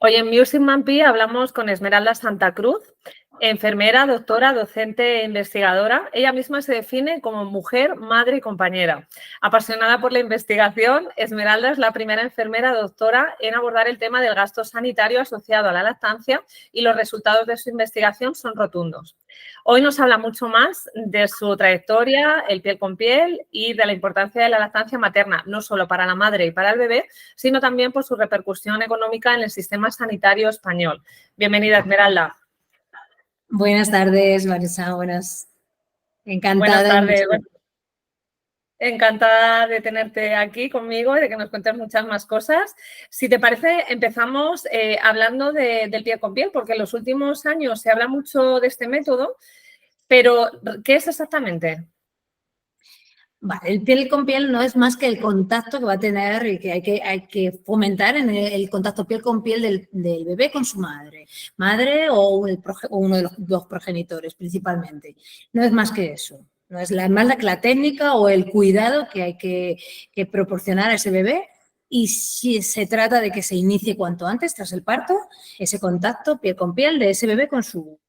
Hoy en Music Mampi hablamos con Esmeralda Santa Cruz, enfermera, doctora, docente e investigadora. Ella misma se define como mujer, madre y compañera. Apasionada por la investigación, Esmeralda es la primera enfermera doctora en abordar el tema del gasto sanitario asociado a la lactancia y los resultados de su investigación son rotundos. Hoy nos habla mucho más de su trayectoria, el piel con piel y de la importancia de la lactancia materna, no solo para la madre y para el bebé, sino también por su repercusión económica en el sistema sanitario español. Bienvenida, Esmeralda. Buenas tardes, Vanessa. Encantada. Buenas tardes. Encantada de tenerte aquí conmigo y de que nos cuentes muchas más cosas. Si te parece, empezamos hablando del piel con piel, porque en los últimos años se habla mucho de este método, pero ¿qué es exactamente? Vale, el piel con piel no es más que el contacto que va a tener y que hay que fomentar en el contacto piel con piel del bebé con su madre o uno de los dos progenitores principalmente. No es más que eso. No es más que la técnica o el cuidado que hay que proporcionar a ese bebé. Y si se trata de que se inicie cuanto antes, tras el parto, ese contacto piel con piel de ese bebé con su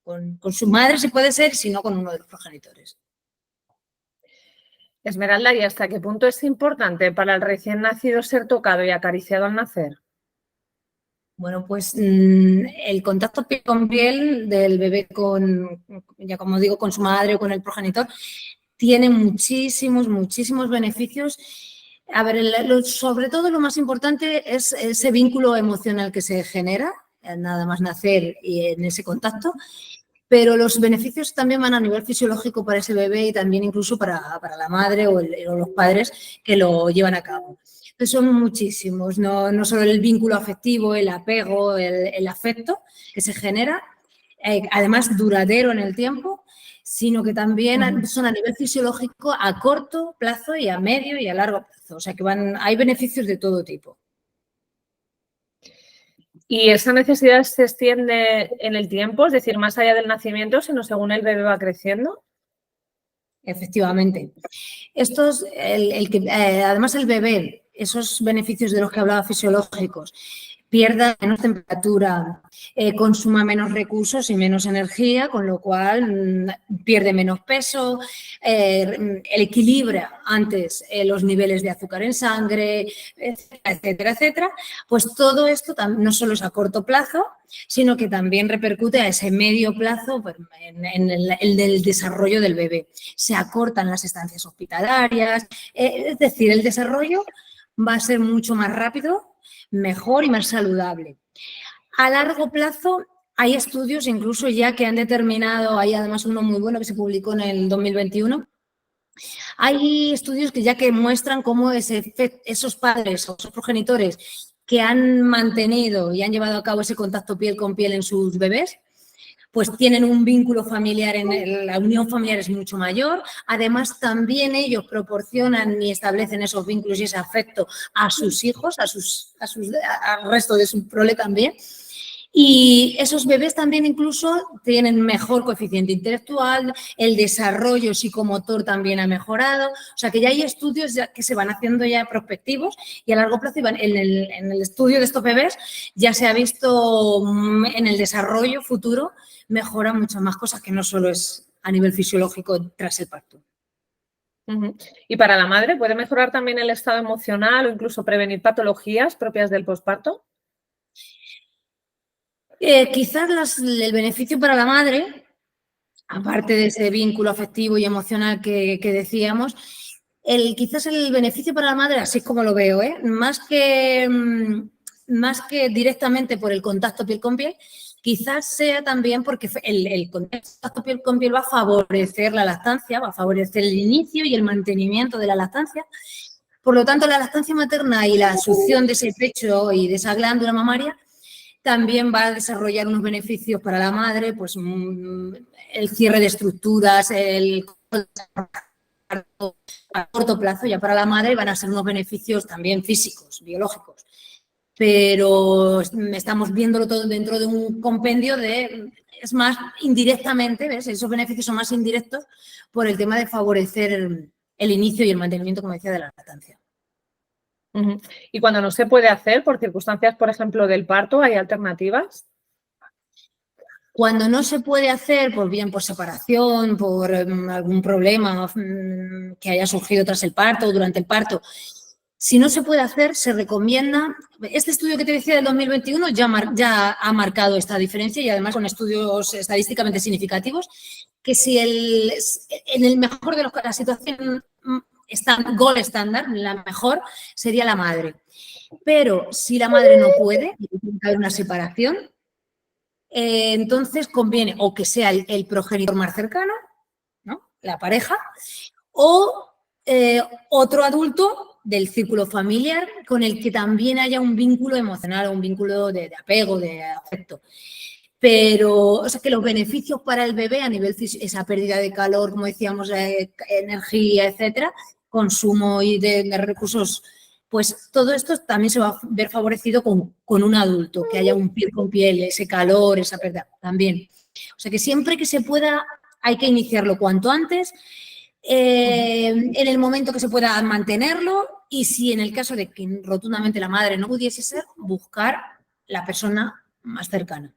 madre, si puede ser, si no con uno de los progenitores. Esmeralda, ¿y hasta qué punto es importante para el recién nacido ser tocado y acariciado al nacer? Bueno, pues el contacto piel con piel del bebé ya como digo, con su madre o con el progenitor, tiene muchísimos beneficios. A ver, sobre todo lo más importante es ese vínculo emocional que se genera, nada más nacer y en ese contacto, pero los beneficios también van a nivel fisiológico para ese bebé y también incluso para la madre o los padres que lo llevan a cabo. Entonces son muchísimos, no solo el vínculo afectivo, el apego, el afecto que se genera, además duradero en el tiempo, sino que también son a nivel fisiológico a corto plazo y a medio y a largo plazo. O sea que hay beneficios de todo tipo. ¿Y esa necesidad se extiende en el tiempo, es decir, más allá del nacimiento, sino según el bebé va creciendo? Efectivamente. Además el bebé, esos beneficios de los que hablaba fisiológicos, pierda menos temperatura, consuma menos recursos y menos energía, con lo cual pierde menos peso, equilibra antes los niveles de azúcar en sangre, etcétera. Pues todo esto no solo es a corto plazo, sino que también repercute a ese medio plazo en el desarrollo del bebé. Se acortan las estancias hospitalarias, es decir, el desarrollo va a ser mucho más rápido, mejor y más saludable. A largo plazo hay estudios incluso ya que han determinado, hay además uno muy bueno que se publicó en el 2021, hay estudios que muestran cómo esos padres o esos progenitores que han mantenido y han llevado a cabo ese contacto piel con piel en sus bebés, pues tienen un vínculo familiar, la unión familiar es mucho mayor. Además, también ellos proporcionan y establecen esos vínculos y ese afecto a sus hijos, al resto de su prole también. Y esos bebés también incluso tienen mejor coeficiente intelectual, el desarrollo psicomotor también ha mejorado. O sea que ya hay estudios que se van haciendo ya prospectivos y a largo plazo en el estudio de estos bebés ya se ha visto en el desarrollo futuro mejora muchas más cosas que no solo es a nivel fisiológico tras el parto. ¿Y para la madre puede mejorar también el estado emocional o incluso prevenir patologías propias del posparto? Quizás el beneficio para la madre, aparte de ese vínculo afectivo y emocional que decíamos, quizás el beneficio para la madre, así es como lo veo, más que directamente por el contacto piel con piel, quizás sea también porque el contacto piel con piel va a favorecer la lactancia, va a favorecer el inicio y el mantenimiento de la lactancia. Por lo tanto, la lactancia materna y la succión de ese pecho y de esa glándula mamaria también va a desarrollar unos beneficios para la madre, pues el cierre de estructuras, a corto plazo ya para la madre van a ser unos beneficios también físicos, biológicos. Pero estamos viéndolo todo dentro de un compendio es más indirectamente, ¿ves? Esos beneficios son más indirectos por el tema de favorecer el inicio y el mantenimiento, como decía, de la lactancia. Ujú. Y cuando no se puede hacer, por circunstancias, por ejemplo, del parto, ¿hay alternativas? Cuando no se puede hacer, pues bien por separación, por algún problema que haya surgido tras el parto o durante el parto, si no se puede hacer, se recomienda, este estudio que te decía del 2021 ya ha marcado esta diferencia y además con estudios estadísticamente significativos, que si en el mejor de la situación gold estándar, la mejor sería la madre. Pero si la madre no puede, tiene que haber una separación, entonces conviene o que sea el progenitor más cercano, ¿no? La pareja, o otro adulto del círculo familiar con el que también haya un vínculo emocional o un vínculo de apego, de afecto. Pero, o sea, que los beneficios para el bebé a nivel físico, esa pérdida de calor, como decíamos, energía, etcétera, consumo y de recursos, pues todo esto también se va a ver favorecido con un adulto, que haya un piel con piel, ese calor, esa pérdida, también. O sea, que siempre que se pueda, hay que iniciarlo cuanto antes, en el momento que se pueda mantenerlo y si en el caso de que rotundamente la madre no pudiese ser, buscar la persona más cercana.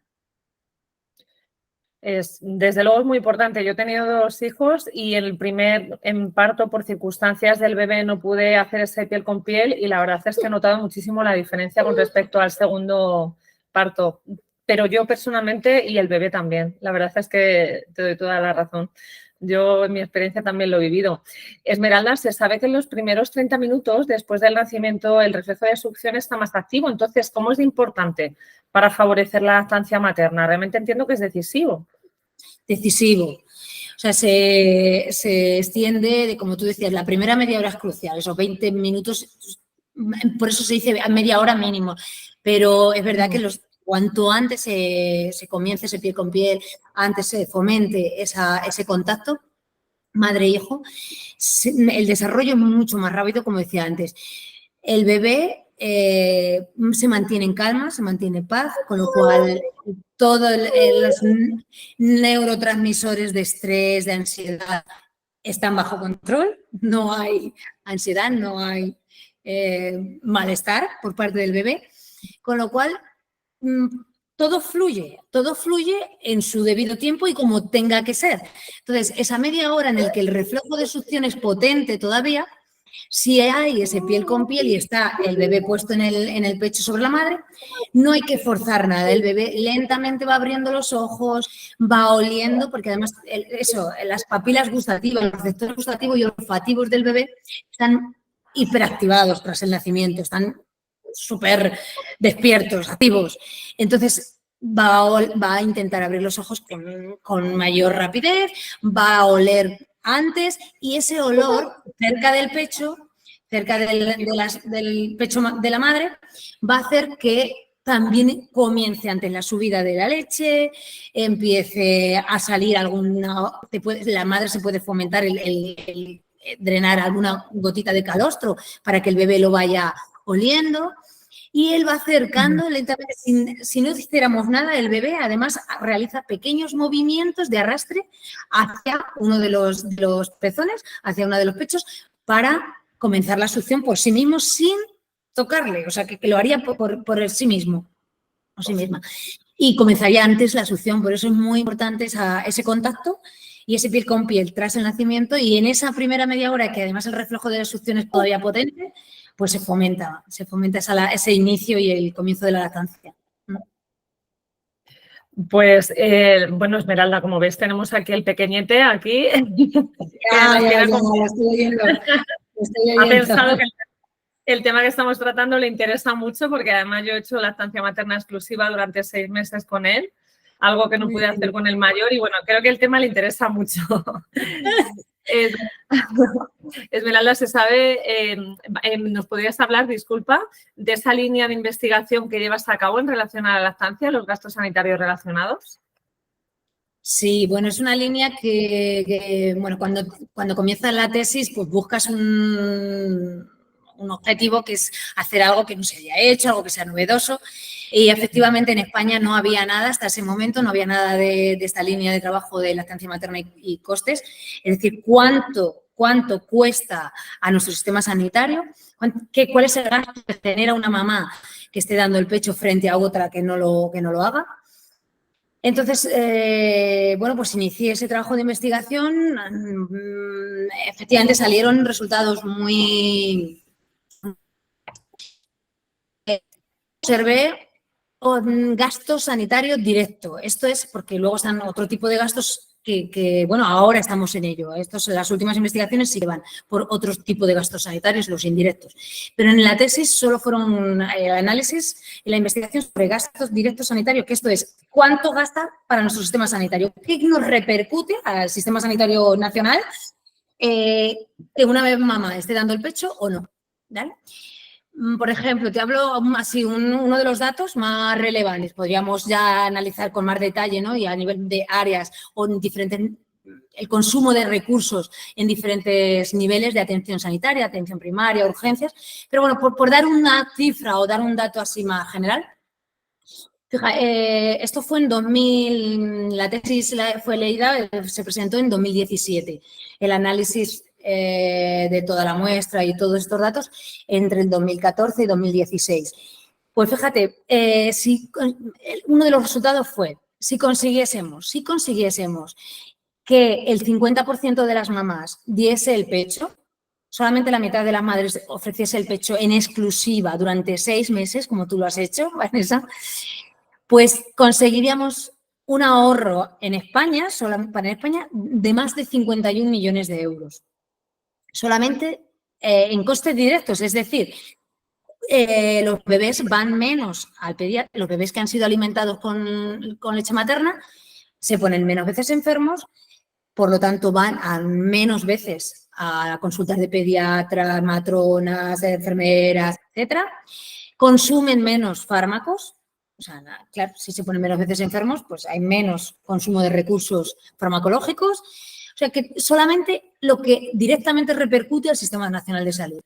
Desde luego es muy importante. Yo he tenido 2 hijos y en parto por circunstancias del bebé no pude hacer ese piel con piel y la verdad es que he notado muchísimo la diferencia con respecto al segundo parto. Pero yo personalmente y el bebé también. La verdad es que te doy toda la razón. Yo en mi experiencia también lo he vivido. Esmeralda, se sabe que en los primeros 30 minutos después del nacimiento el reflejo de succión está más activo. Entonces, ¿cómo es importante para favorecer la lactancia materna? Realmente entiendo que es decisivo. Decisivo. O sea, se extiende, como tú decías, la primera media hora es crucial, esos 20 minutos, por eso se dice a media hora mínimo, pero es verdad que cuanto antes se comience ese piel con piel, antes se fomente ese contacto madre-hijo, el desarrollo es mucho más rápido, como decía antes. El bebé se mantiene en calma, se mantiene en paz, con lo cual todos los neurotransmisores de estrés, de ansiedad, están bajo control. No hay ansiedad, no hay malestar por parte del bebé, con lo cual todo fluye en su debido tiempo y como tenga que ser. Entonces, esa media hora en la que el reflejo de succión es potente todavía, si hay ese piel con piel y está el bebé puesto en el pecho sobre la madre, no hay que forzar nada. El bebé lentamente va abriendo los ojos, va oliendo, porque además las papilas gustativas, los receptores gustativos y olfativos del bebé están hiperactivados tras el nacimiento, están súper despiertos, activos. Entonces, va a intentar abrir los ojos con mayor rapidez, va a oler antes y ese olor cerca del pecho, cerca del pecho de la madre, va a hacer que también comience antes la subida de la leche, empiece a salir la madre se puede fomentar el drenar alguna gotita de calostro para que el bebé lo vaya oliendo. Y él va acercando lentamente, si no hiciéramos nada, el bebé además realiza pequeños movimientos de arrastre hacia uno de los pezones, hacia uno de los pechos, para comenzar la succión por sí mismo sin tocarle, o sea, que lo haría por sí mismo o sí misma. Y comenzaría antes la succión, por eso es muy importante ese contacto y ese piel con piel tras el nacimiento y en esa primera media hora, que además el reflejo de la succión es todavía potente, pues se fomenta ese inicio y el comienzo de la lactancia. Pues, bueno, Esmeralda, como ves, tenemos aquí el pequeñete, aquí. Ya, lo estoy oyendo. Ha pensado que el tema que estamos tratando le interesa mucho porque además yo he hecho lactancia materna exclusiva durante 6 meses con él, algo que no pude hacer con el mayor y bueno, creo que el tema le interesa mucho. Esmeralda, se sabe, ¿nos podrías hablar, disculpa, de esa línea de investigación que llevas a cabo en relación a la lactancia, los gastos sanitarios relacionados? Sí, bueno, es una línea que bueno, cuando comienza la tesis, pues buscas un objetivo que es hacer algo que no se haya hecho, algo que sea novedoso. Y efectivamente en España no había nada hasta ese momento, no había nada de esta línea de trabajo de lactancia materna y costes. Es decir, cuánto cuánto cuesta a nuestro sistema sanitario, cuál es el gasto que genera una mamá que esté dando el pecho frente a otra que no lo haga. Entonces, bueno, pues inicié ese trabajo de investigación. Efectivamente salieron resultados muy... Observé un gasto sanitario directo. Esto es porque luego están otro tipo de gastos que, bueno, ahora estamos en ello. Las últimas investigaciones sí que van por otro tipo de gastos sanitarios, los indirectos. Pero en la tesis solo fueron análisis y la investigación sobre gastos directos sanitarios, que esto es cuánto gasta para nuestro sistema sanitario, qué nos repercute al sistema sanitario nacional que una vez mamá esté dando el pecho o no. ¿Vale? Por ejemplo, te hablo así, uno de los datos más relevantes, podríamos ya analizar con más detalle, ¿no? Y a nivel de áreas o en diferentes, el consumo de recursos en diferentes niveles de atención sanitaria, atención primaria, urgencias. Pero bueno, por dar una cifra o dar un dato así más general, fija, esto fue en 2000, la tesis fue leída, se presentó en 2017. El análisis de toda la muestra y todos estos datos entre el 2014 y 2016. Pues fíjate, uno de los resultados fue, si consiguiésemos que el 50% de las mamás diese el pecho, solamente la mitad de las madres ofreciese el pecho en exclusiva durante 6 meses, como tú lo has hecho, Vanessa, pues conseguiríamos un ahorro en España, para España, de más de 51 millones de euros. Solamente en costes directos, es decir, los bebés van menos al pediatra, los bebés que han sido alimentados con leche materna se ponen menos veces enfermos, por lo tanto van a menos veces a consultas de pediatras, matronas, enfermeras, etcétera, consumen menos fármacos. O sea, claro, si se ponen menos veces enfermos, pues hay menos consumo de recursos farmacológicos. O sea, que solamente lo que directamente repercute al Sistema Nacional de Salud.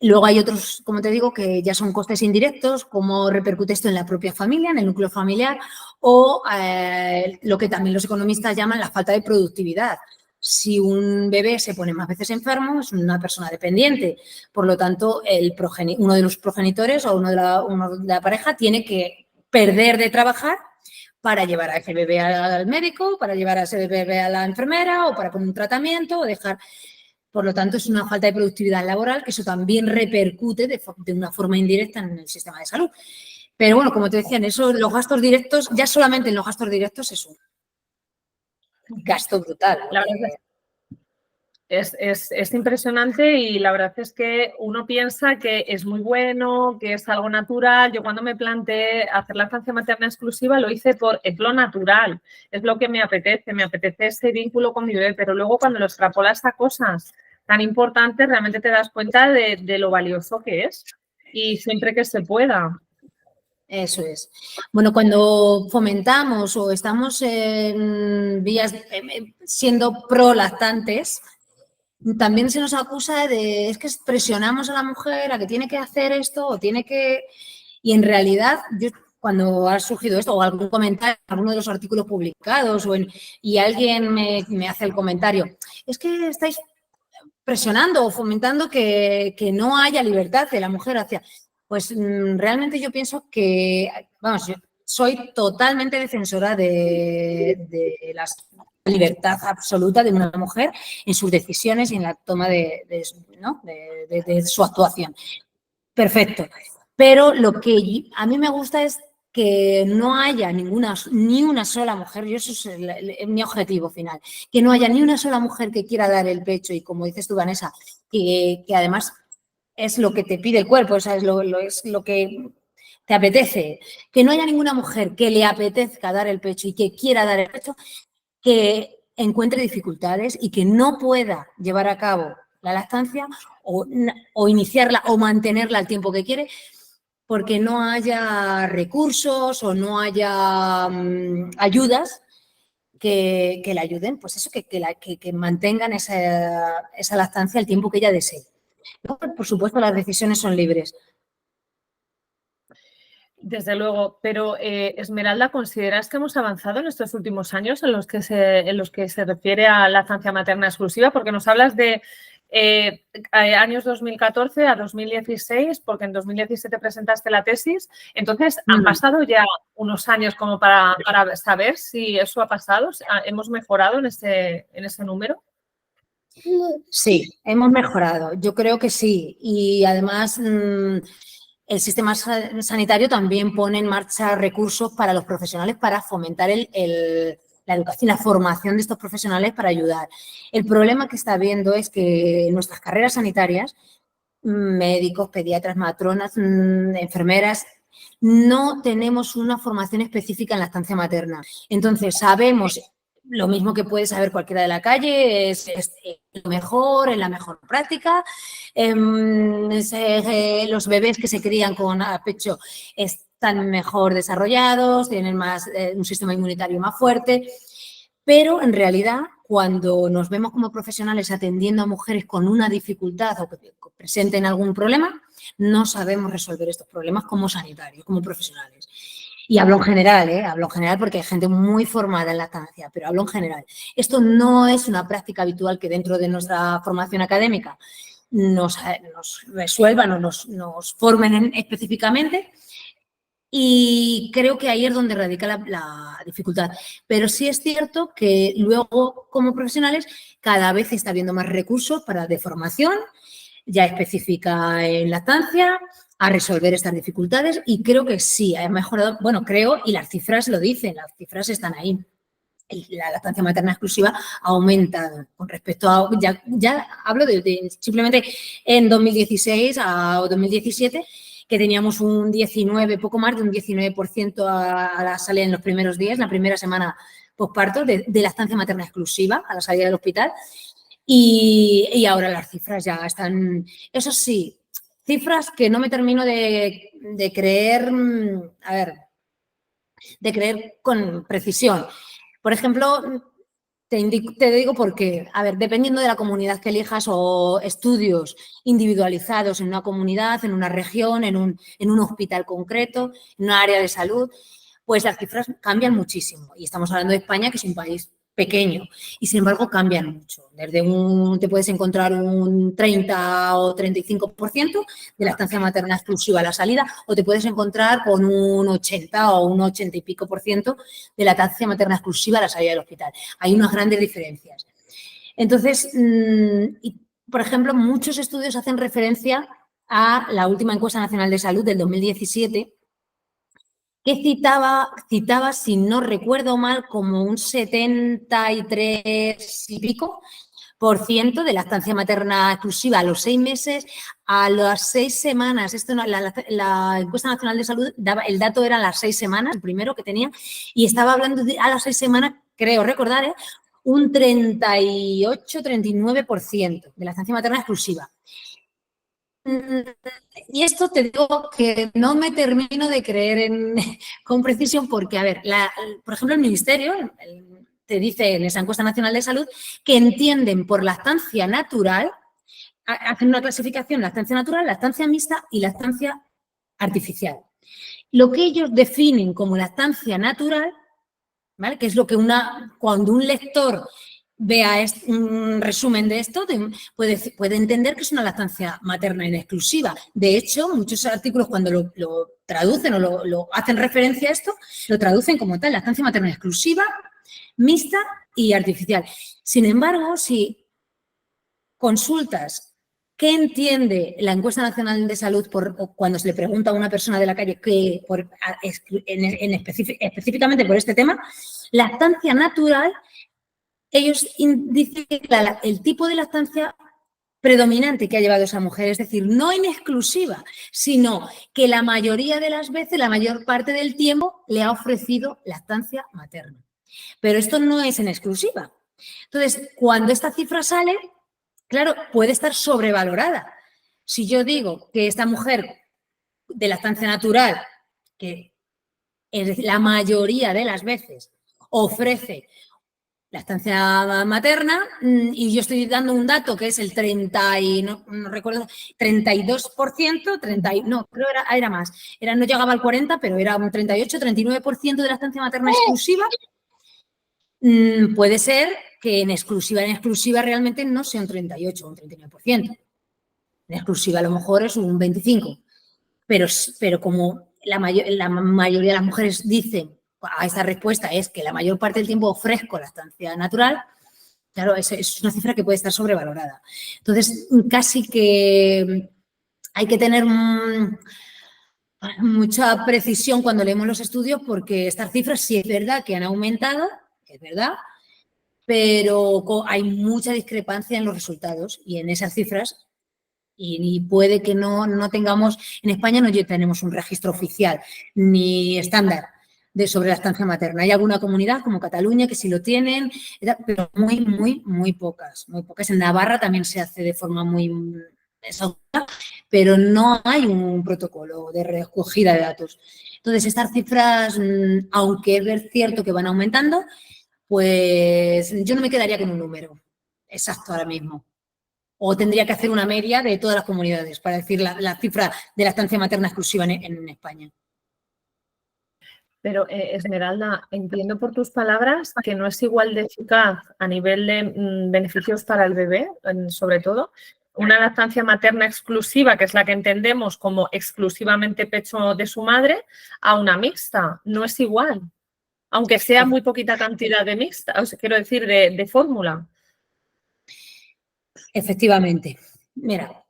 Luego hay otros, como te digo, que ya son costes indirectos, cómo repercute esto en la propia familia, en el núcleo familiar, o lo que también los economistas llaman la falta de productividad. Si un bebé se pone más veces enfermo, es una persona dependiente. Por lo tanto, uno de los progenitores o uno de la pareja tiene que perder de trabajar para llevar a ese bebé al médico, para llevar a ese bebé a la enfermera o para poner un tratamiento o dejar... Por lo tanto, es una falta de productividad laboral que eso también repercute de una forma indirecta en el sistema de salud. Pero bueno, como te decía, en eso los gastos directos, ya solamente en los gastos directos es un gasto brutal. La verdad es impresionante y la verdad es que uno piensa que es muy bueno, que es algo natural. Yo cuando me planteé hacer la lactancia materna exclusiva lo hice es lo natural, es lo que me apetece ese vínculo con mi bebé, pero luego cuando lo extrapolas a cosas tan importantes realmente te das cuenta de lo valioso que es y siempre que se pueda. Eso es. Bueno, cuando fomentamos o estamos en vías siendo pro-lactantes, también se nos acusa es que presionamos a la mujer a que tiene que hacer esto o tiene que... Y en realidad, cuando ha surgido esto o algún comentario, alguno de los artículos publicados y alguien me hace el comentario, es que estáis presionando o fomentando que no haya libertad de la mujer hacia... Pues realmente yo pienso que, vamos, yo soy totalmente defensora de la libertad absoluta de una mujer en sus decisiones y en la toma de su actuación. Perfecto. Pero lo que a mí me gusta es que no haya ni una sola mujer, y eso es mi objetivo final, que no haya ni una sola mujer que quiera dar el pecho y, como dices tú, Vanessa, que además es lo que te pide el cuerpo, o sea, es lo que te apetece. Que no haya ninguna mujer que le apetezca dar el pecho y que quiera dar el pecho, que encuentre dificultades y que no pueda llevar a cabo la lactancia o iniciarla o mantenerla al tiempo que quiere, porque no haya recursos o no haya ayudas que le ayuden, pues eso, que mantengan esa lactancia el tiempo que ella desee. Por supuesto, las decisiones son libres. Desde luego, pero Esmeralda, ¿consideras que hemos avanzado en estos últimos años en los que se refiere a lactancia materna exclusiva? Porque nos hablas de años 2014 a 2016, porque en 2017 presentaste la tesis, entonces han pasado ya unos años como para saber si eso ha pasado, ¿hemos mejorado en ese número? Sí, hemos mejorado. Yo creo que sí. Y además el sistema sanitario también pone en marcha recursos para los profesionales para fomentar la educación, la formación de estos profesionales para ayudar. El problema que está habiendo es que en nuestras carreras sanitarias, médicos, pediatras, matronas, enfermeras, no tenemos una formación específica en lactancia materna. Entonces, sabemos lo mismo que puede saber cualquiera de la calle, es lo mejor, es la mejor práctica. Los bebés que se crían con a pecho están mejor desarrollados, tienen un sistema inmunitario más fuerte, pero en realidad cuando nos vemos como profesionales atendiendo a mujeres con una dificultad o que presenten algún problema, no sabemos resolver estos problemas como sanitarios, como profesionales. Y hablo en general, hablo en general porque hay gente muy formada en lactancia, pero hablo en general. Esto no es una práctica habitual que dentro de nuestra formación académica nos resuelvan o nos formen específicamente. Y creo que ahí es donde radica la dificultad. Pero sí es cierto que luego, como profesionales, cada vez está habiendo más recursos de formación ya específica en lactancia, a resolver estas dificultades, y creo que sí, ha mejorado, bueno, creo, y las cifras lo dicen, las cifras están ahí. La lactancia materna exclusiva ha aumentado con respecto a, ya hablo de simplemente en 2016 a 2017, que teníamos un 19, poco más de un 19% a la salida en los primeros días, la primera semana posparto, de lactancia materna exclusiva a la salida del hospital. Y ahora las cifras ya están, eso sí, cifras que no me termino de creer, de creer con precisión. Por ejemplo, te digo por qué. A ver, dependiendo de la comunidad que elijas o estudios individualizados en una comunidad, en una región, en un hospital concreto, en un área de salud, pues las cifras cambian muchísimo. Y estamos hablando de España, que es un país pequeño, y sin embargo cambian mucho. Desde te puedes encontrar un 30 o 35% de lactancia materna exclusiva a la salida, o te puedes encontrar con un 80 o un 80 y pico por ciento de lactancia materna exclusiva a la salida del hospital. Hay unas grandes diferencias. Entonces, por ejemplo, muchos estudios hacen referencia a la última encuesta nacional de salud del 2017, que citaba, si no recuerdo mal, como un 73 y pico por ciento de lactancia materna exclusiva a los 6 meses, a las 6 semanas. Esto la encuesta nacional de salud el dato era a las 6 semanas, el primero que tenía, y estaba hablando a las 6 semanas, creo recordar, un 38-39% de lactancia materna exclusiva. Y esto te digo que no me termino de creer con precisión porque, a ver, por ejemplo, el Ministerio te dice en esa encuesta nacional de salud que entienden por lactancia natural, hacen una clasificación, lactancia natural, lactancia mixta y lactancia artificial. Lo que ellos definen como lactancia natural, ¿vale? Que es lo que cuando un lector vea un resumen de esto, puede entender que es una lactancia materna en exclusiva. De hecho, muchos artículos cuando lo traducen o lo hacen referencia a esto, lo traducen como tal, lactancia materna exclusiva, mixta y artificial. Sin embargo, si consultas qué entiende la encuesta nacional de salud cuando se le pregunta a una persona de la calle específicamente por este tema, lactancia natural, ellos dicen que el tipo de lactancia predominante que ha llevado esa mujer, es decir, no en exclusiva, sino que la mayoría de las veces, la mayor parte del tiempo, le ha ofrecido lactancia materna. Pero esto no es en exclusiva. Entonces, cuando esta cifra sale, claro, puede estar sobrevalorada. Si yo digo que esta mujer de lactancia natural, que la mayoría de las veces ofrece la estancia materna, y yo estoy dando un dato que es el 30 y no recuerdo, 32%, no, creo era más, no llegaba al 40, pero era un 38-39% de la estancia materna exclusiva. Puede ser que en exclusiva realmente no sea un 38 o un 39%. En exclusiva a lo mejor es un 25%. Pero como la mayoría de las mujeres dicen a esta respuesta es que la mayor parte del tiempo ofrezco la estancia natural, claro, es una cifra que puede estar sobrevalorada. Entonces, casi que hay que tener mucha precisión cuando leemos los estudios, porque estas cifras sí es verdad que han aumentado, es verdad, pero hay mucha discrepancia en los resultados y en esas cifras. Y puede que no tengamos, en España no tenemos un registro oficial ni estándar sobre la estancia materna. Hay alguna comunidad como Cataluña que sí lo tienen, pero muy pocas. En Navarra también se hace de forma muy exhaustiva, pero no hay un protocolo de recogida de datos. Entonces, estas cifras, aunque es cierto que van aumentando, pues yo no me quedaría con un número exacto ahora mismo. O tendría que hacer una media de todas las comunidades para decir la cifra de la estancia materna exclusiva en España. Pero, Esmeralda, entiendo por tus palabras que no es igual de eficaz a nivel de beneficios para el bebé, sobre todo, una lactancia materna exclusiva, que es la que entendemos como exclusivamente pecho de su madre, a una mixta. No es igual, aunque sea muy poquita cantidad de mixta, o sea, quiero decir, de fórmula. Efectivamente. Mira,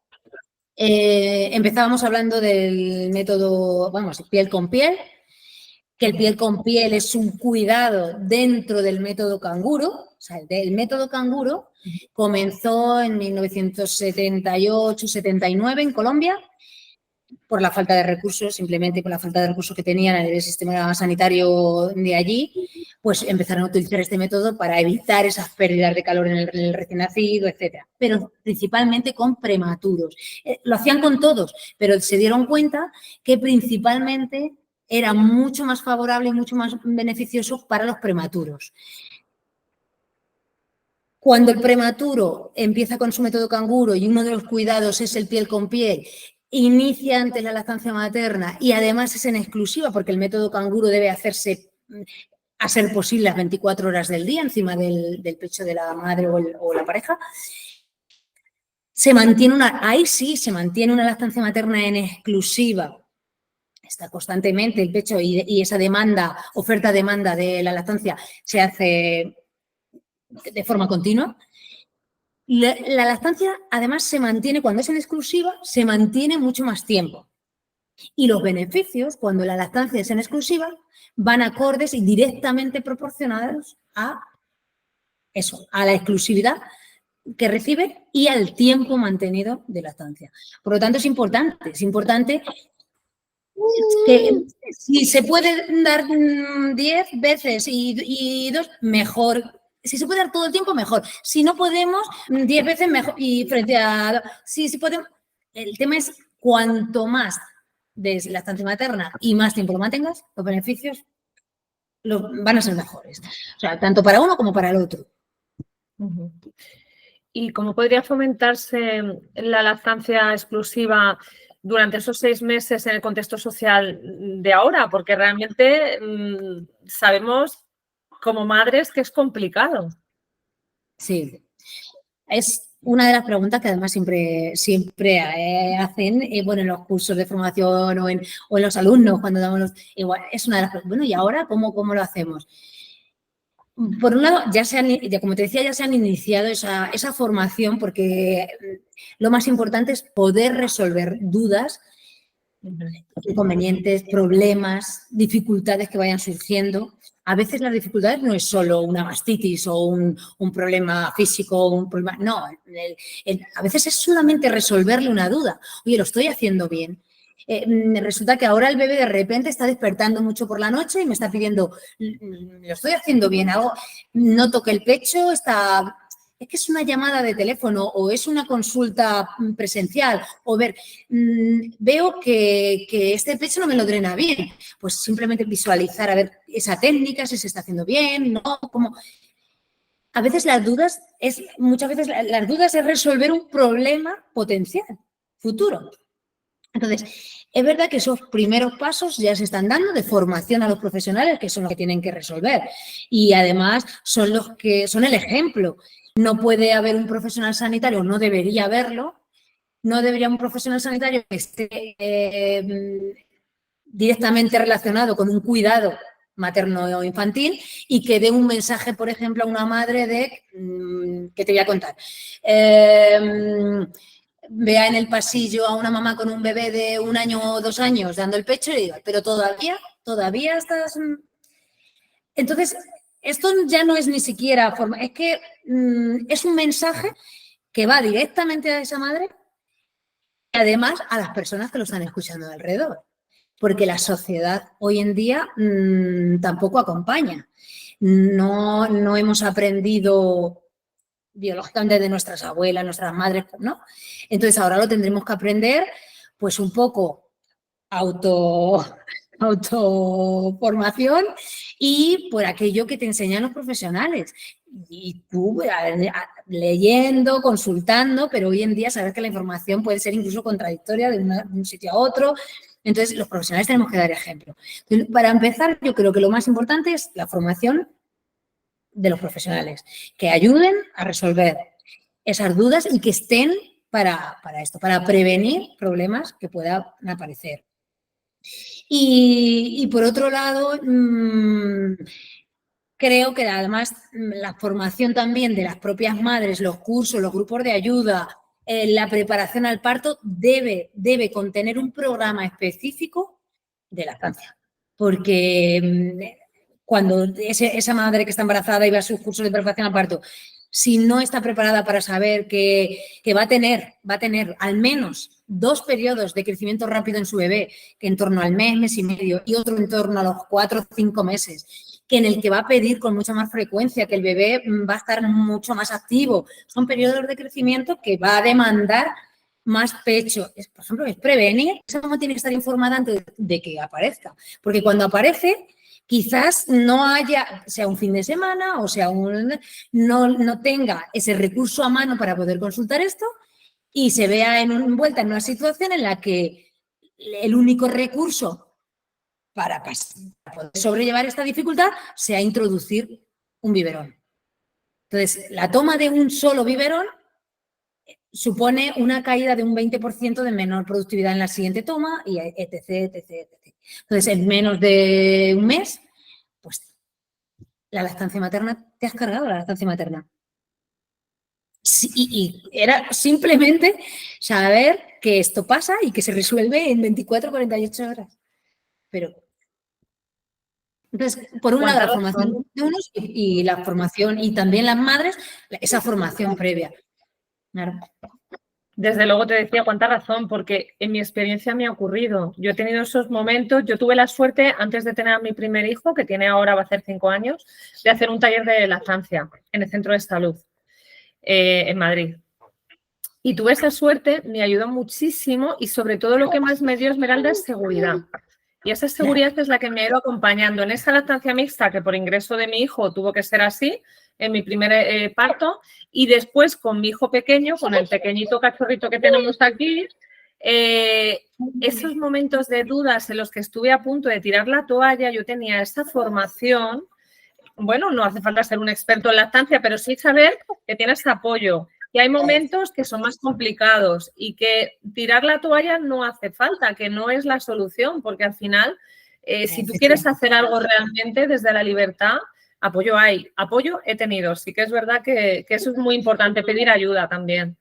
empezábamos hablando del método, vamos, piel con piel, que el piel con piel es un cuidado dentro del método canguro. O sea, el método canguro comenzó en 1978-79 en Colombia, por la falta de recursos, simplemente por la falta de recursos que tenían en el sistema sanitario de allí, pues empezaron a utilizar este método para evitar esas pérdidas de calor en el recién nacido, etcétera. Pero principalmente con prematuros. Lo hacían con todos, pero se dieron cuenta que principalmente era mucho más favorable y mucho más beneficioso para los prematuros. Cuando el prematuro empieza con su método canguro y uno de los cuidados es el piel con piel, inicia antes la lactancia materna y además es en exclusiva porque el método canguro debe hacerse a ser posible las 24 horas del día encima del pecho de la madre o la pareja, ahí sí se mantiene una lactancia materna en exclusiva. Está constantemente el pecho y esa oferta-demanda de la lactancia se hace de forma continua. La lactancia, además, se mantiene, cuando es en exclusiva, se mantiene mucho más tiempo. Y los beneficios, cuando la lactancia es en exclusiva, van acordes y directamente proporcionados a eso, a la exclusividad que recibe y al tiempo mantenido de lactancia. Por lo tanto, es importante que si se puede dar 10 veces y 2, mejor. Si se puede dar todo el tiempo, mejor. Si no podemos, 10 veces mejor. Y frente a... Si podemos... El tema es cuanto más de lactancia materna y más tiempo lo mantengas, los beneficios van a ser mejores. O sea, tanto para uno como para el otro. ¿Y cómo podría fomentarse la lactancia exclusiva durante esos 6 meses en el contexto social de ahora? Porque realmente sabemos como madres que es complicado. Sí, es una de las preguntas que además siempre hacen en los cursos de formación o en los alumnos cuando damos igual, es una de las preguntas. Bueno, ¿y ahora cómo lo hacemos? Por un lado, como te decía, ya se han iniciado esa formación porque lo más importante es poder resolver dudas, inconvenientes, problemas, dificultades que vayan surgiendo. A veces las dificultades no es solo una mastitis o un problema físico, no, a veces es solamente resolverle una duda. Oye, ¿lo estoy haciendo bien? Resulta que ahora el bebé de repente está despertando mucho por la noche y me está pidiendo, ¿lo estoy haciendo bien? No toque el pecho, es que es una llamada de teléfono o es una consulta presencial o veo que este pecho no me lo drena bien. Pues simplemente visualizar, a ver esa técnica, si se está haciendo bien, ¿no? a veces muchas veces las dudas es resolver un problema potencial, futuro. Entonces, es verdad que esos primeros pasos ya se están dando de formación a los profesionales, que son los que tienen que resolver. Y además son los que son el ejemplo. No puede haber un profesional sanitario, no debería haberlo, no debería un profesional sanitario que esté directamente relacionado con un cuidado materno o infantil y que dé un mensaje, por ejemplo, a una madre de, que te voy a contar, vea en el pasillo a una mamá con un bebé de 1 año o 2 años dando el pecho y diga, pero todavía estás... Entonces, esto ya no es ni siquiera forma, es que es un mensaje que va directamente a esa madre y además a las personas que lo están escuchando de alrededor, porque la sociedad hoy en día tampoco acompaña. No hemos aprendido biológicamente de nuestras abuelas, nuestras madres, ¿no? Entonces ahora lo tendremos que aprender pues un poco autoformación y por aquello que te enseñan los profesionales. Y tú leyendo, consultando, pero hoy en día sabes que la información puede ser incluso contradictoria de un sitio a otro. Entonces, los profesionales tenemos que dar ejemplo. Entonces, para empezar, yo creo que lo más importante es la formación de los profesionales, que ayuden a resolver esas dudas y que estén para esto, para prevenir problemas que puedan aparecer. Y por otro lado, creo que además la formación también de las propias madres, los cursos, los grupos de ayuda, la preparación al parto debe contener un programa específico de lactancia. Porque cuando esa madre que está embarazada y va a sus cursos de preparación al parto, si no está preparada para saber que va a tener al menos 2 periodos de crecimiento rápido en su bebé, que en torno al mes y medio, y otro en torno a los 4 o 5 meses, que en el que va a pedir con mucha más frecuencia, que el bebé va a estar mucho más activo. Son periodos de crecimiento que va a demandar más pecho. Por ejemplo, es prevenir. Esa mamá tiene que estar informada antes de que aparezca, porque cuando aparece, quizás no haya, sea un fin de semana o sea no tenga ese recurso a mano para poder consultar esto y se vea envuelta en una situación en la que el único recurso para poder sobrellevar esta dificultad sea introducir un biberón. Entonces, la toma de un solo biberón supone una caída de un 20% de menor productividad en la siguiente toma y etc. Entonces, en menos de un mes, pues la lactancia materna, te has cargado la lactancia materna. Sí, y era simplemente saber que esto pasa y que se resuelve en 24 o 48 horas. Pero, entonces, por un lado, la formación de unos y la formación, y también las madres, esa formación previa. Claro. Desde luego te decía cuánta razón, porque en mi experiencia me ha ocurrido. Yo he tenido esos momentos, yo tuve la suerte, antes de tener a mi primer hijo, que tiene ahora, va a hacer 5 años, de hacer un taller de lactancia en el Centro de Salud, en Madrid. Y tuve esa suerte, me ayudó muchísimo y sobre todo lo que más me dio, Esmeralda, es seguridad. Y esa seguridad es la que me ha ido acompañando en esa lactancia mixta, que por ingreso de mi hijo tuvo que ser así, en mi primer parto, y después con mi hijo pequeño, con el pequeñito cachorrito que tenemos aquí, esos momentos de dudas en los que estuve a punto de tirar la toalla, yo tenía esa formación, bueno, no hace falta ser un experto en lactancia, pero sí saber que tienes apoyo. Y hay momentos que son más complicados y que tirar la toalla no hace falta, que no es la solución, porque al final, si tú quieres hacer algo realmente desde la libertad, apoyo hay, apoyo he tenido. Sí que es verdad que eso es muy importante, pedir ayuda también.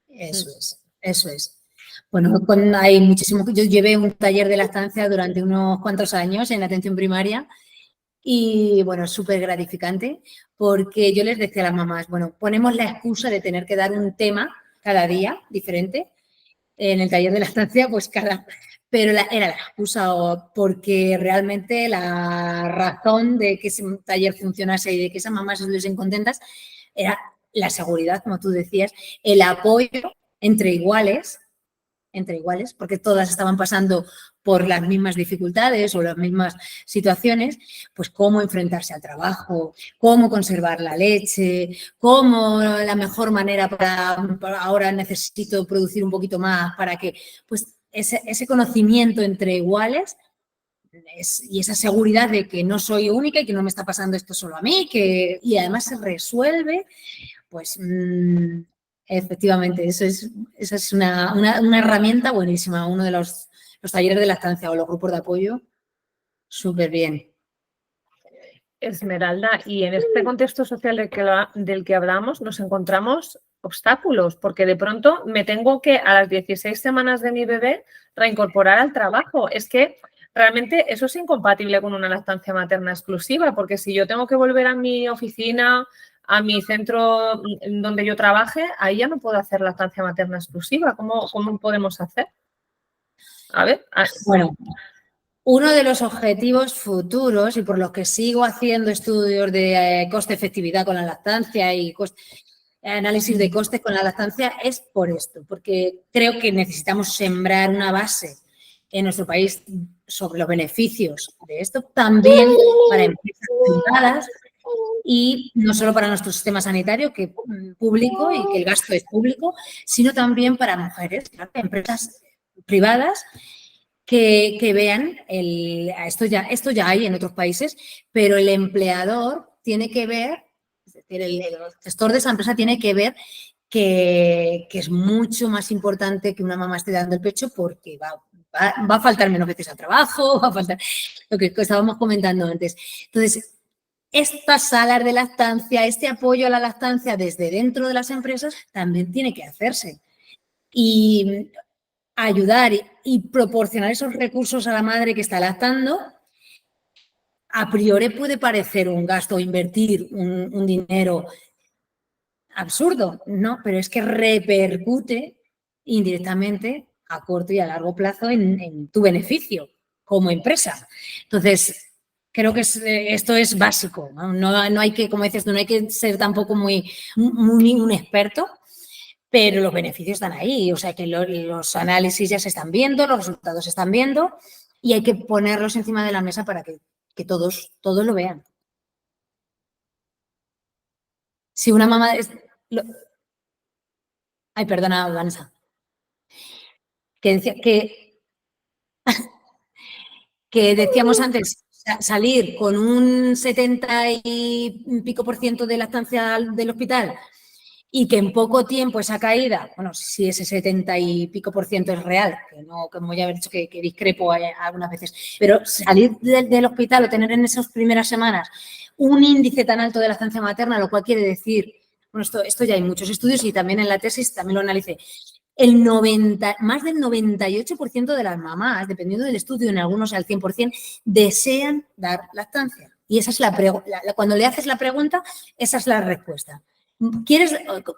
Eso es. Bueno, hay muchísimo. Yo llevé un taller de lactancia durante unos cuantos años en atención primaria. Y bueno, súper gratificante porque yo les decía a las mamás, bueno, ponemos la excusa de tener que dar un tema cada día diferente. En el taller de lactancia, pues pero era la excusa porque realmente la razón de que ese taller funcionase y de que esas mamás estuviesen contentas era la seguridad, como tú decías, el apoyo entre iguales entre iguales, porque todas estaban pasando por las mismas dificultades o las mismas situaciones, pues cómo enfrentarse al trabajo, cómo conservar la leche, cómo la mejor manera para ahora necesito producir un poquito más para que, pues ese conocimiento entre iguales y esa seguridad de que no soy única y que no me está pasando esto solo a mí, y además se resuelve, pues efectivamente, esa es una herramienta buenísima, uno de los talleres de lactancia o los grupos de apoyo, súper bien. Esmeralda, y en este contexto social del que hablamos nos encontramos obstáculos, porque de pronto me tengo que a las 16 semanas de mi bebé reincorporar al trabajo. Es que realmente eso es incompatible con una lactancia materna exclusiva, porque si yo tengo que volver a mi oficina, a mi centro donde yo trabaje, ahí ya no puedo hacer lactancia materna exclusiva. ¿Cómo podemos hacer? A ver. Bueno, uno de los objetivos futuros y por los que sigo haciendo estudios de coste-efectividad con la lactancia y análisis de costes con la lactancia es por esto, porque creo que necesitamos sembrar una base en nuestro país sobre los beneficios de esto, también para empresas privadas y no solo para nuestro sistema sanitario que público y que el gasto es público, sino también para mujeres, claro, empresas privadas que vean, esto ya hay en otros países, pero el empleador tiene que ver, es decir, el gestor de esa empresa tiene que ver que es mucho más importante que una mamá esté dando el pecho porque va a faltar menos veces al trabajo, va a faltar lo que estábamos comentando antes. Entonces, estas salas de lactancia, este apoyo a la lactancia desde dentro de las empresas también tiene que hacerse. Y ayudar y proporcionar esos recursos a la madre que está lactando, a priori puede parecer un gasto o invertir un dinero absurdo, ¿no? Pero es que repercute indirectamente a corto y a largo plazo en tu beneficio como empresa. Entonces, creo que esto es básico, ¿no? No hay que, como dices tú, no hay que ser tampoco muy un experto, pero los beneficios están ahí, o sea que los análisis ya se están viendo, los resultados se están viendo y hay que ponerlos encima de la mesa para que todos lo vean. Si una mamá... Ay, perdona, Vanessa. Que decía que decíamos antes, salir con un 70 y pico % de lactancia del hospital y que en poco tiempo esa caída, bueno, si ese 70 y pico % es real, que no, como ya he dicho, que discrepo algunas veces, pero salir del hospital o tener en esas primeras semanas un índice tan alto de lactancia materna, lo cual quiere decir, bueno, esto ya hay muchos estudios y también en la tesis también lo analicé, más del 98% de las mamás, dependiendo del estudio, en algunos al 100%, desean dar lactancia. Y esa es cuando le haces la pregunta, esa es la respuesta.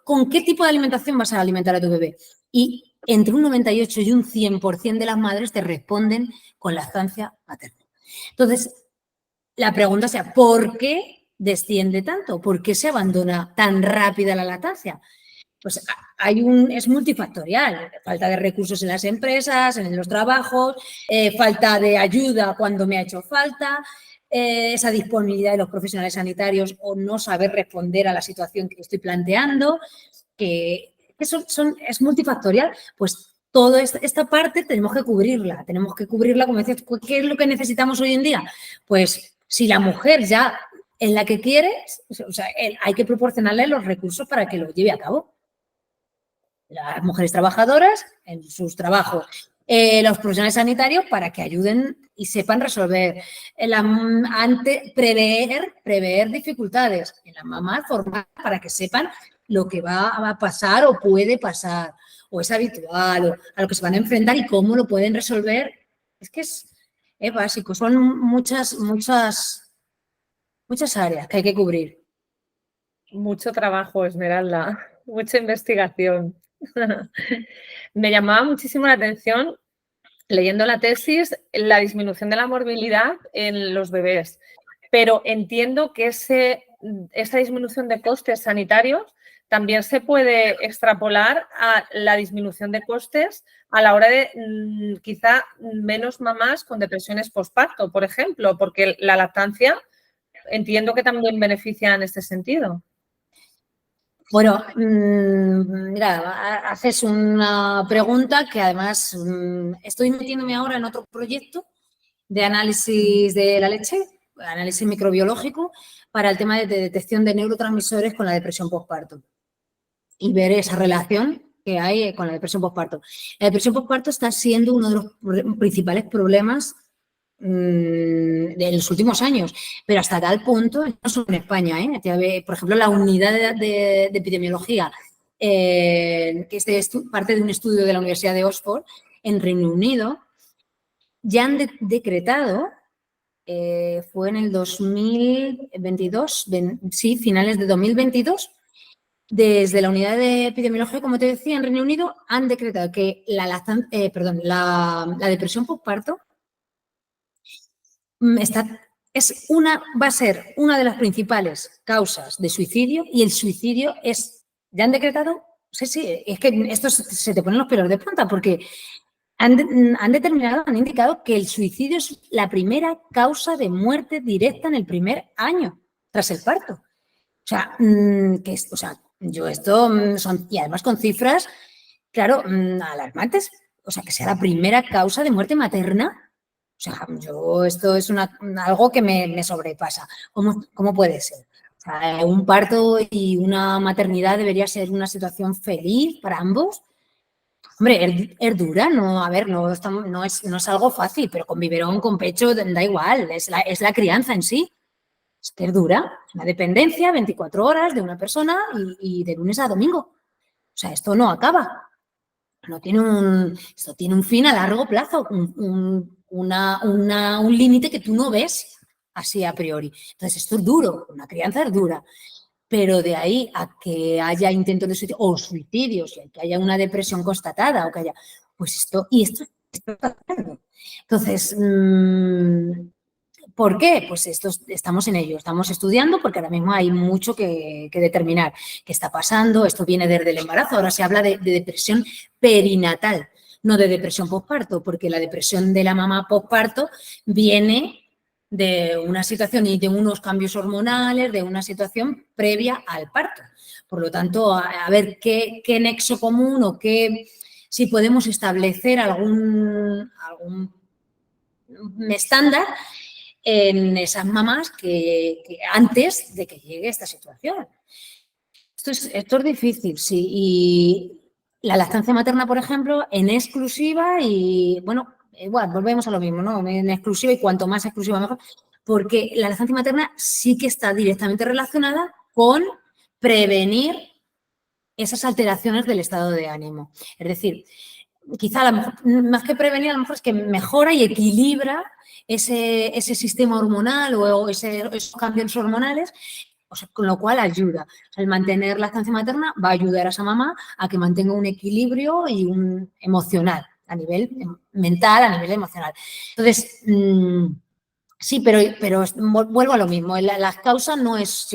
¿Con qué tipo de alimentación vas a alimentar a tu bebé? Y entre un 98 y un 100% de las madres te responden con lactancia materna. Entonces, la pregunta sea, ¿por qué desciende tanto? ¿Por qué se abandona tan rápida la lactancia? Pues es multifactorial, falta de recursos en las empresas, en los trabajos, falta de ayuda cuando me ha hecho falta, esa disponibilidad de los profesionales sanitarios o no saber responder a la situación que estoy planteando, que es multifactorial, pues toda esta parte tenemos que cubrirla, como decías, ¿qué es lo que necesitamos hoy en día? Pues si la mujer ya es la que quiere, o sea, hay que proporcionarle los recursos para que lo lleve a cabo. Las mujeres trabajadoras en sus trabajos, los profesionales sanitarios para que ayuden y sepan resolver, prever dificultades, en las mamás formar para que sepan lo que va a pasar o puede pasar, o es habitual, o a lo que se van a enfrentar y cómo lo pueden resolver. Es que es básico, son muchas áreas que hay que cubrir. Mucho trabajo, Esmeralda, mucha investigación. Me llamaba muchísimo la atención, leyendo la tesis, la disminución de la morbilidad en los bebés, pero entiendo que esa disminución de costes sanitarios también se puede extrapolar a la disminución de costes a la hora de quizá menos mamás con depresiones postparto, por ejemplo, porque la lactancia entiendo que también beneficia en este sentido. Bueno, mira, haces una pregunta que además estoy metiéndome ahora en otro proyecto de análisis de la leche, análisis microbiológico, para el tema de detección de neurotransmisores con la depresión postparto y ver esa relación que hay con la depresión postparto. La depresión postparto está siendo uno de los principales problemas de los últimos años, pero hasta tal punto, no solo en España, por ejemplo, la unidad de epidemiología, que es parte de un estudio de la Universidad de Oxford, en Reino Unido, ya han decretado, fue en el 2022, sí, finales de 2022, desde la unidad de epidemiología, como te decía, en Reino Unido, han decretado que la depresión postparto va a ser una de las principales causas de suicidio, y el suicidio ya han decretado, sí, es que esto se te ponen los pelos de punta, porque han indicado que el suicidio es la primera causa de muerte directa en el primer año tras el parto. O sea, y además con cifras, claro, alarmantes. O sea, que sea la primera causa de muerte materna. O sea, esto es algo que me sobrepasa. ¿Cómo puede ser? O sea, un parto y una maternidad debería ser una situación feliz para ambos. Hombre, es dura, no, a ver, no es algo fácil, pero con biberón, con pecho, da igual, es la crianza en sí. Es que es dura, es una dependencia 24 horas de una persona y de lunes a domingo. O sea, esto no acaba. Esto tiene un fin a largo plazo, un límite que tú no ves así a priori. Entonces, esto es duro, una crianza es dura. Pero de ahí a que haya intentos de suicidio o suicidios, y que haya una depresión constatada, o que haya, pues esto está pasando. Entonces, ¿por qué? Pues estamos en ello, estamos estudiando, porque ahora mismo hay mucho que determinar qué está pasando. Esto viene desde el embarazo, ahora se habla de depresión perinatal, no de depresión postparto, porque la depresión de la mamá postparto viene de una situación y de unos cambios hormonales, de una situación previa al parto. Por lo tanto, a ver qué nexo común o si podemos establecer algún estándar en esas mamás que antes de que llegue esta situación. Esto es difícil, sí. Y la lactancia materna, por ejemplo, en exclusiva y, bueno, igual, volvemos a lo mismo, ¿no? En exclusiva, y cuanto más exclusiva mejor, porque la lactancia materna sí que está directamente relacionada con prevenir esas alteraciones del estado de ánimo. Es decir, quizá a lo mejor, más que prevenir, a lo mejor es que mejora y equilibra ese sistema hormonal o esos cambios hormonales, o sea, con lo cual ayuda. El mantener la lactancia materna va a ayudar a esa mamá a que mantenga un equilibrio y un emocional, a nivel mental, a nivel emocional. Entonces, sí, pero vuelvo a lo mismo. Las causas no es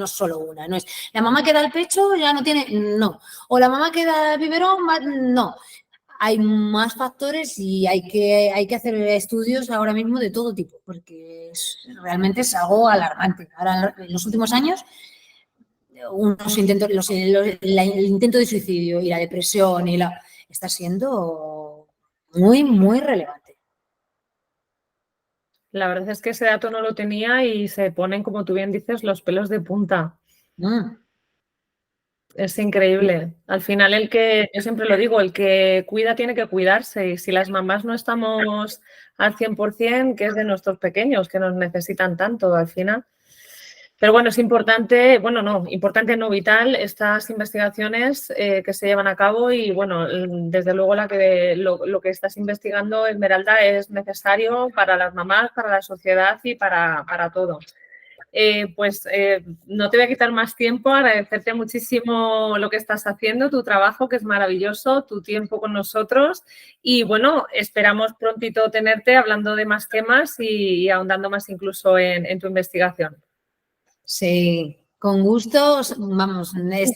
solo una. No es la mamá que da el pecho, ya no tiene, no. O la mamá que da el biberón, no. Hay más factores y hay que hacer estudios ahora mismo de todo tipo, porque realmente es algo alarmante. Ahora, en los últimos años, el intento de suicidio y la depresión está siendo muy, muy relevante. La verdad es que ese dato no lo tenía y se ponen, como tú bien dices, los pelos de punta. Es increíble. Al final yo siempre lo digo, el que cuida tiene que cuidarse, y si las mamás no estamos al 100%, ¿qué es de nuestros pequeños que nos necesitan tanto al final? Pero bueno, es importante, importante no, vital, estas investigaciones que se llevan a cabo, y bueno, desde luego lo que estás investigando, Esmeralda, es necesario para las mamás, para la sociedad y para todo. No te voy a quitar más tiempo, agradecerte muchísimo lo que estás haciendo, tu trabajo, que es maravilloso, tu tiempo con nosotros, y bueno, esperamos prontito tenerte hablando de más temas y ahondando más incluso en tu investigación. Sí, Con gusto, vamos,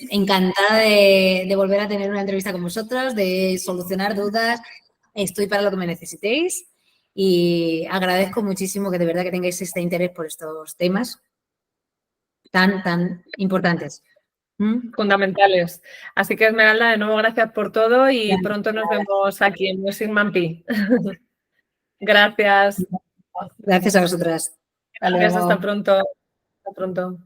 encantada de volver a tener una entrevista con vosotros, de solucionar dudas. Estoy para lo que me necesitéis y agradezco muchísimo que de verdad que tengáis este interés por estos temas tan importantes. Fundamentales. Así que, Esmeralda, de nuevo, gracias por todo y pronto nos vemos aquí en Music Mampi. Gracias. Gracias a vosotras. Gracias, hasta pronto. Hasta pronto.